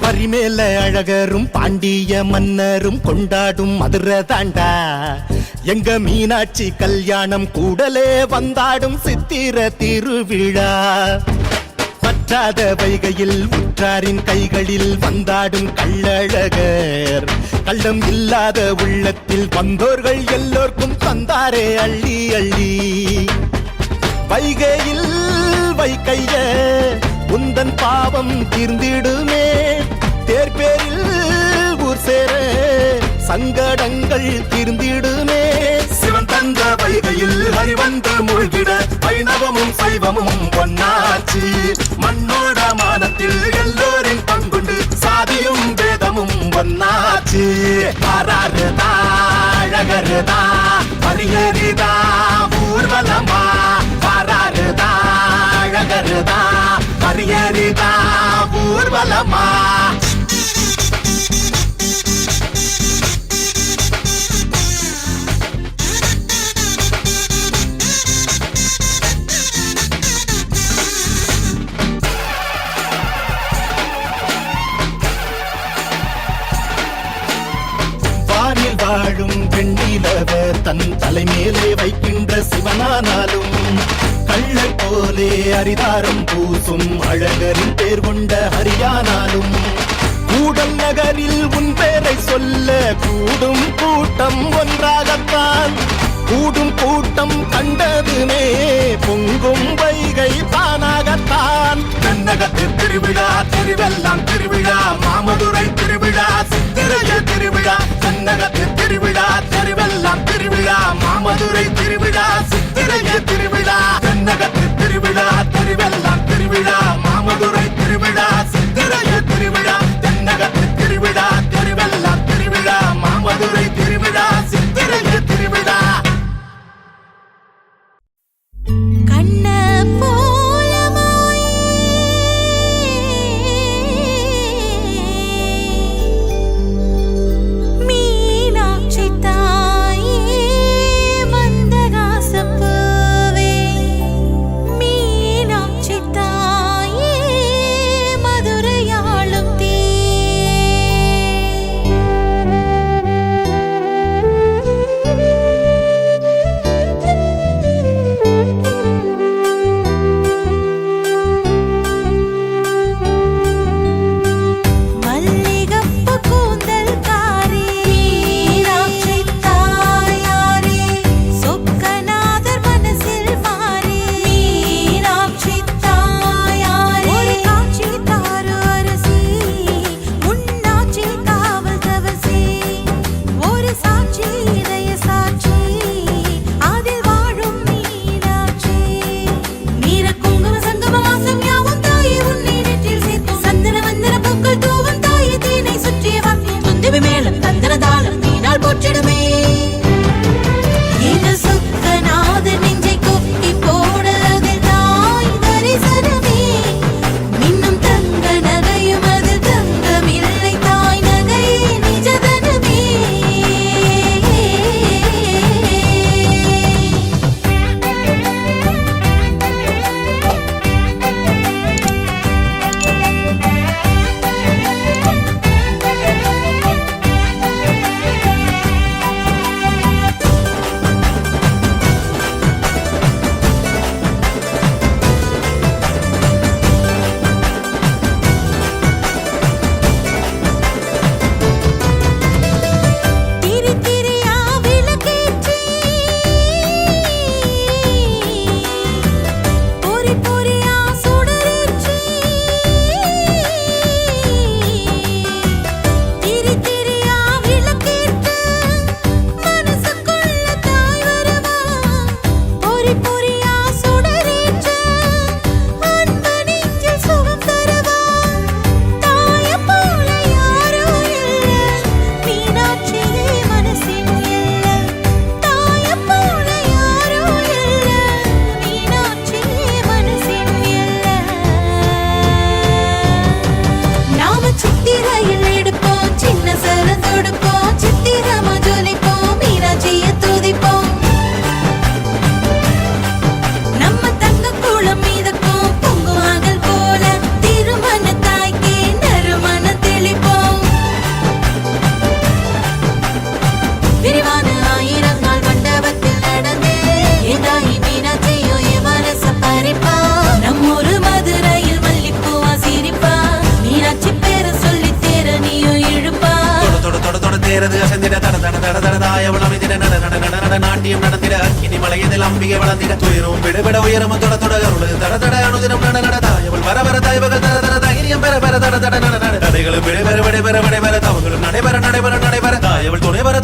பரிமேல அழகரும் பாண்டிய மன்னரும் கொண்டாடும் மதுரை தாண்டா எங்க மீனாட்சி கல்யாணம் கூடலே வந்தாடும் சித்திர திருவிழா. பற்றாத வைகையில் உற்றாரின் கைகளில் வந்தாடும் கள்ளழகர் கள்ளம் இல்லாத உள்ளத்தில் வந்தோர்கள் எல்லோர்க்கும் தந்தாரே அள்ளி அள்ளி. வைகையில் வைக்கைய உந்தன் பாவம் தீர்ந்திடுமே, தேர்பேரில் ஊர் சேர சங்கடங்கள் தீர்ந்திடுமே. சிவன் தந்த வைகையில் ஹரிவந்து மூழ்கிட வைணவமும் சைவமும் பொன்னாச்சு. மண்ணோட மானத்தில் எல்லோரின் பங்குண்டு சாதியும் வேதமும் பொன்னாச்சு. ஆறாறுதா அழகருதா பரியரிதா ஊர்வலமா. ஆறாறுதா அழகருதா பரியரிதா ஊர்வலமா. வாழும் வெண்ணிலவ தன் தலைமேலே வைக்கின்ற சிவனானாலும் கள்ளை போலே அரிதாரம் பூசும் அழகரின் பேர் கொண்ட ஹரியானாலும் கூடல் நகரில் உன் பேரை சொல்ல கூடும் கூட்டம் ஒன்றாகத்தான். கூடும் கூட்டம் கண்டதுமே பொங்கும் வைகை தானாகத்தான். தென்னகத்து திருவிழா திருவெல்லாம் திருவிழா மாமதுரை திருவிழா சித்திரைய திருவிழா. தென்னகத்து திருவிழா திருவெல்லாம் திருவிழா மாமதுரை திருவிழா சித்திரைய திருவிழா. தென்னகத்து திருவிழா திருவெல்லாம் திருவிழா மாமதுரை திருவிழா சித்திரைய திருவிழா. தென்னகத்து திருவிழா திருவெல்லாம் திருவிழா மாமதுரை திருவிழா சித்திரைய திருவிழா. பாக்கியம் நடந்திட இனி மலையதில் அம்பிகை வளர்ந்திட துயரும் விடுபட உயரமும் தொட தொட அருள் தட தட அனுதினம் நட நட தாயவள் வர வர தாய்வகள் தர தர தைரியம் பெற பெற தட தட நட நட தடைகளும் விடைபெற விடைபெற விடைபெற தவங்களும் நடைபெற நடைபெற நடைபெற தாயவள் துணை வர